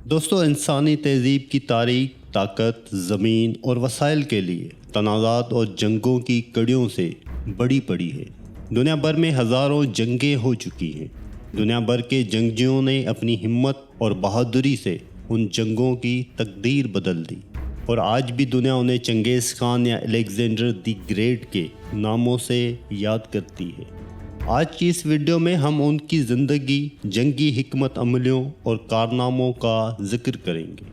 دوستو، انسانی تہذیب کی تاریخ طاقت، زمین اور وسائل کے لیے تنازعات اور جنگوں کی کڑیوں سے بڑی پڑی ہے۔ دنیا بھر میں ہزاروں جنگیں ہو چکی ہیں۔ دنیا بھر کے جنگجوؤں نے اپنی ہمت اور بہادری سے ان جنگوں کی تقدیر بدل دی، اور آج بھی دنیا انہیں چنگیز خان یا الیگزینڈر دی گریٹ کے ناموں سے یاد کرتی ہے۔ آج کی اس ویڈیو میں ہم ان کی زندگی، جنگی حکمت عملیوں اور کارناموں کا ذکر کریں گے۔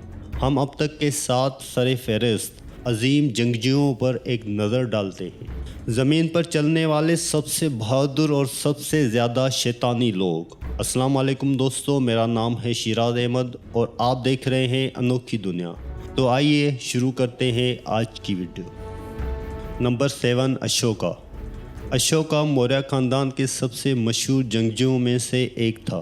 ہم اب تک کے 7 سر فہرست عظیم جنگجوؤں پر ایک نظر ڈالتے ہیں، زمین پر چلنے والے سب سے بہادر اور سب سے زیادہ شیطانی لوگ۔ السلام علیکم دوستو، میرا نام ہے شیراز احمد اور آپ دیکھ رہے ہیں انوکھی دنیا۔ تو آئیے شروع کرتے ہیں آج کی ویڈیو۔ نمبر 7، اشوکا۔ اشوکا موریہ خاندان کے سب سے مشہور جنگجوؤں میں سے ایک تھا۔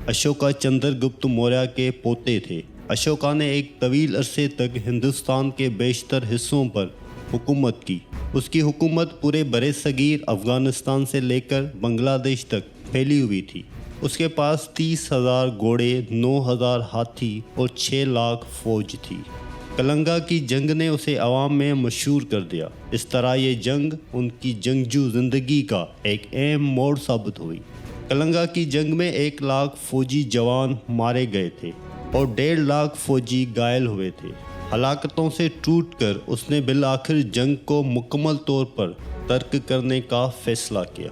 اشوکا چندر گپت موریہ کے پوتے تھے۔ اشوکا نے ایک طویل عرصے تک ہندوستان کے بیشتر حصوں پر حکومت کی۔ اس کی حکومت پورے برصغیر افغانستان سے لے کر بنگلہ دیش تک پھیلی ہوئی تھی۔ اس کے پاس 30,000 گھوڑے، 9,000 ہاتھی اور 6 لاکھ فوج تھی۔ کلنگا کی جنگ نے اسے عوام میں مشہور کر دیا۔ اس طرح یہ جنگ ان کی جنگجو زندگی کا ایک اہم موڑ ثابت ہوئی۔ کلنگا کی جنگ میں 1 لاکھ فوجی جوان مارے گئے تھے اور 1.5 لاکھ فوجی گھائل ہوئے تھے۔ ہلاکتوں سے ٹوٹ کر اس نے بالآخر جنگ کو مکمل طور پر ترک کرنے کا فیصلہ کیا۔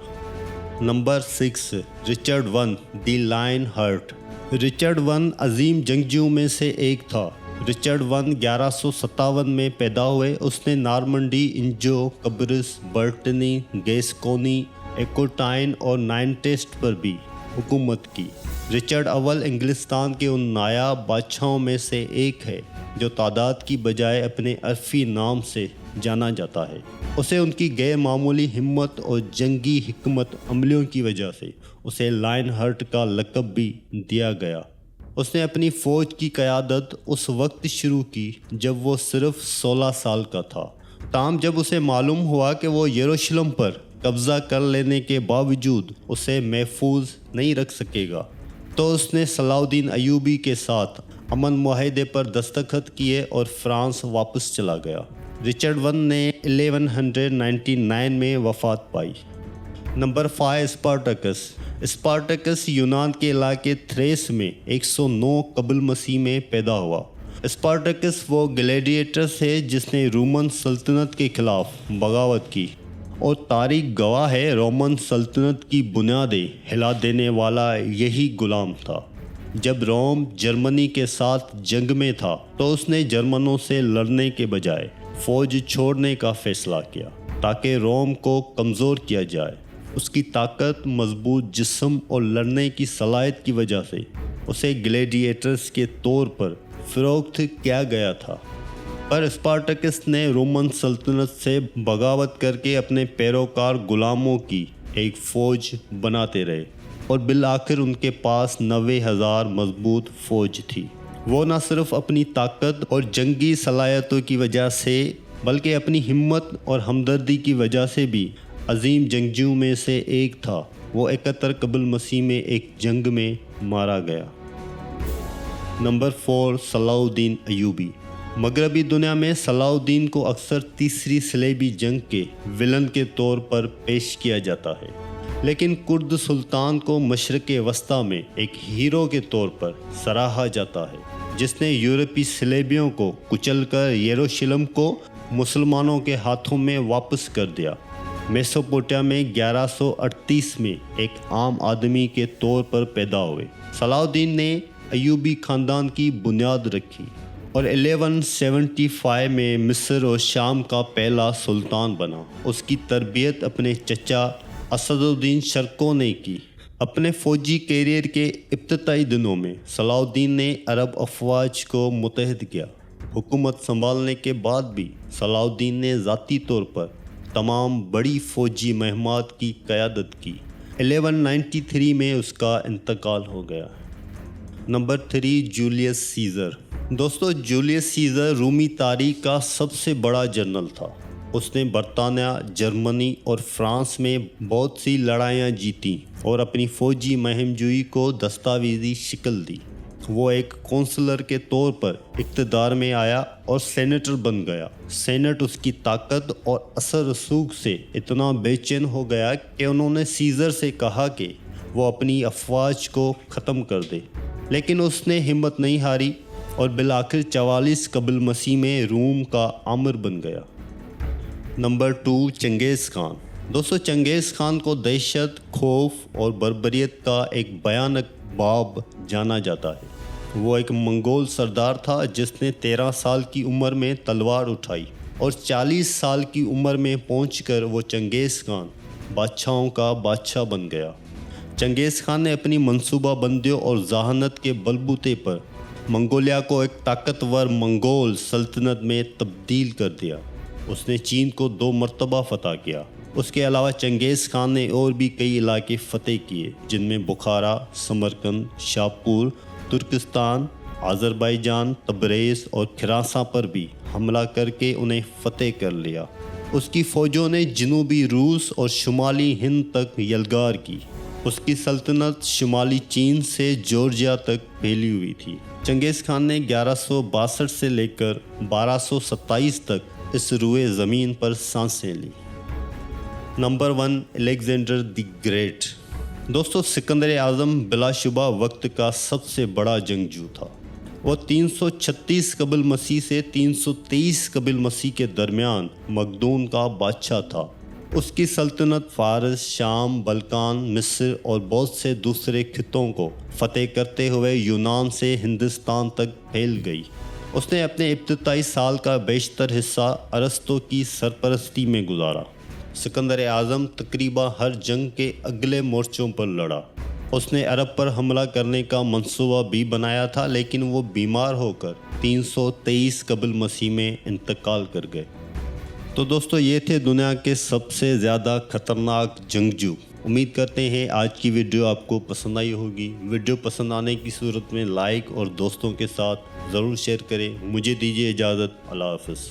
نمبر 6، رچرڈ ون دی لائن ہارٹ۔ رچرڈ ون عظیم جنگجوؤں میں سے ایک تھا۔ رچرڈ ون 1157 میں پیدا ہوئے۔ اس نے نارمنڈی، انجو، قبرص، برٹنی، گیسکونی، ایکوٹائن اور نائنٹیسٹ پر بھی حکومت کی۔ رچرڈ اول انگلستان کے ان نایاب بادشاہوں میں سے ایک ہے جو تعداد کی بجائے اپنے عرفی نام سے جانا جاتا ہے۔ اسے ان کی غیر معمولی ہمت اور جنگی حکمت عملیوں کی وجہ سے اسے لائن ہارٹ کا لقب بھی دیا گیا۔ اس نے اپنی فوج کی قیادت اس وقت شروع کی جب وہ صرف 16 سال کا تھا۔ تاہم جب اسے معلوم ہوا کہ وہ یروشلم پر قبضہ کر لینے کے باوجود اسے محفوظ نہیں رکھ سکے گا، تو اس نے صلاح الدین ایوبی کے ساتھ امن معاہدے پر دستخط کیے اور فرانس واپس چلا گیا۔ رچرڈ ون نے 1199 میں وفات پائی۔ نمبر 5، اسپارٹکس۔ اسپارٹکس یونان کے علاقے تھریس میں 109 قبل مسیح میں پیدا ہوا۔ اسپارٹکس وہ گلیڈیٹر تھے جس نے رومن سلطنت کے خلاف بغاوت کی، اور تاریخ گواہ ہے رومن سلطنت کی بنیادیں ہلا دینے والا یہی غلام تھا۔ جب روم جرمنی کے ساتھ جنگ میں تھا تو اس نے جرمنوں سے لڑنے کے بجائے فوج چھوڑنے کا فیصلہ کیا تاکہ روم کو کمزور کیا جائے۔ اس کی طاقت، مضبوط جسم اور لڑنے کی صلاحیت کی وجہ سے اسے گلیڈیٹرز کے طور پر فروخت کیا گیا تھا، پر اسپارٹکس نے رومن سلطنت سے بغاوت کر کے اپنے پیروکار غلاموں کی ایک فوج بناتے رہے، اور بالآخر ان کے پاس 90,000 مضبوط فوج تھی۔ وہ نہ صرف اپنی طاقت اور جنگی صلاحیتوں کی وجہ سے بلکہ اپنی ہمت اور ہمدردی کی وجہ سے بھی عظیم جنگجوؤں میں سے ایک تھا۔ وہ 71 قبل مسیح میں ایک جنگ میں مارا گیا۔ نمبر 4، صلاح الدین ایوبی۔ مغربی دنیا میں صلاح الدین کو اکثر تیسری صلیبی جنگ کے ولن کے طور پر پیش کیا جاتا ہے، لیکن کرد سلطان کو مشرق وسطیٰ میں ایک ہیرو کے طور پر سراہا جاتا ہے جس نے یورپی صلیبیوں کو کچل کر یروشلم کو مسلمانوں کے ہاتھوں میں واپس کر دیا۔ میسوپوٹیا میں 1138 میں ایک عام آدمی کے طور پر پیدا ہوئے۔ صلاح الدین نے ایوبی خاندان کی بنیاد رکھی اور 1175 میں مصر اور شام کا پہلا سلطان بنا۔ اس کی تربیت اپنے چچا اسد الدین شرقو نے کی۔ اپنے فوجی کیریئر کے ابتدائی دنوں میں صلاح الدین نے عرب افواج کو متحد کیا۔ حکومت سنبھالنے کے بعد بھی صلاح الدین نے ذاتی طور پر تمام بڑی فوجی مہمات کی قیادت کی۔ 1193 میں اس کا انتقال ہو گیا۔ Number 3، Julius Caesar. دوستو، جولیس سیزر رومی تاریخ کا سب سے بڑا جنرل تھا۔ اس نے برطانیہ، جرمنی اور فرانس میں بہت سی لڑائیاں جیتیں اور اپنی فوجی مہم جوئی کو دستاویزی شکل دی۔ وہ ایک کونسلر کے طور پر اقتدار میں آیا اور سینیٹر بن گیا۔ سینٹ اس کی طاقت اور اثر رسوخ سے اتنا بے چین ہو گیا کہ انہوں نے سیزر سے کہا کہ وہ اپنی افواج کو ختم کر دے، لیکن اس نے ہمت نہیں ہاری اور بالآخر 44 قبل مسیح میں روم کا آمر بن گیا۔ نمبر 2، چنگیز خان۔ دوستو، چنگیز خان کو دہشت، خوف اور بربریت کا ایک بھیانک باب جانا جاتا ہے۔ وہ ایک منگول سردار تھا جس نے 13 سال کی عمر میں تلوار اٹھائی اور 40 سال کی عمر میں پہنچ کر وہ چنگیز خان بادشاہوں کا بادشاہ بن گیا۔ چنگیز خان نے اپنی منصوبہ بندیوں اور ذہانت کے بلبوتے پر منگولیا کو ایک طاقتور منگول سلطنت میں تبدیل کر دیا۔ اس نے چین کو 2 مرتبہ فتح کیا۔ اس کے علاوہ چنگیز خان نے اور بھی کئی علاقے فتح کیے، جن میں بخارا، سمرقند، شاپور، ترکستان، آذربائیجان، تبریز اور خراساں پر بھی حملہ کر کے انہیں فتح کر لیا۔ اس کی فوجوں نے جنوبی روس اور شمالی ہند تک یلغار کی۔ اس کی سلطنت شمالی چین سے جورجیا تک پھیلی ہوئی تھی۔ چنگیز خان نے 1162 سے لے کر 1227 تک اس روئے زمین پر سانسیں لی۔ Number 1، Alexander the great. دوستو، سکندر اعظم بلا شبہ وقت کا سب سے بڑا جنگجو تھا۔ وہ 336 قبل مسیح سے 323 قبل مسیح کے درمیان مقدون کا بادشاہ تھا۔ اس کی سلطنت فارس، شام، بلکان، مصر اور بہت سے دوسرے خطوں کو فتح کرتے ہوئے یونان سے ہندوستان تک پھیل گئی۔ اس نے اپنے ابتدائی سال کا بیشتر حصہ ارسطو کی سرپرستی میں گزارا۔ سکندر اعظم تقریباً ہر جنگ کے اگلے مورچوں پر لڑا۔ اس نے عرب پر حملہ کرنے کا منصوبہ بھی بنایا تھا، لیکن وہ بیمار ہو کر 323 قبل مسیح میں انتقال کر گئے۔ تو دوستو، یہ تھے دنیا کے سب سے زیادہ خطرناک جنگجو۔ امید کرتے ہیں آج کی ویڈیو آپ کو پسند آئی ہوگی۔ ویڈیو پسند آنے کی صورت میں لائک اور دوستوں کے ساتھ ضرور شیئر کریں۔ مجھے دیجیے اجازت۔ اللہ حافظ۔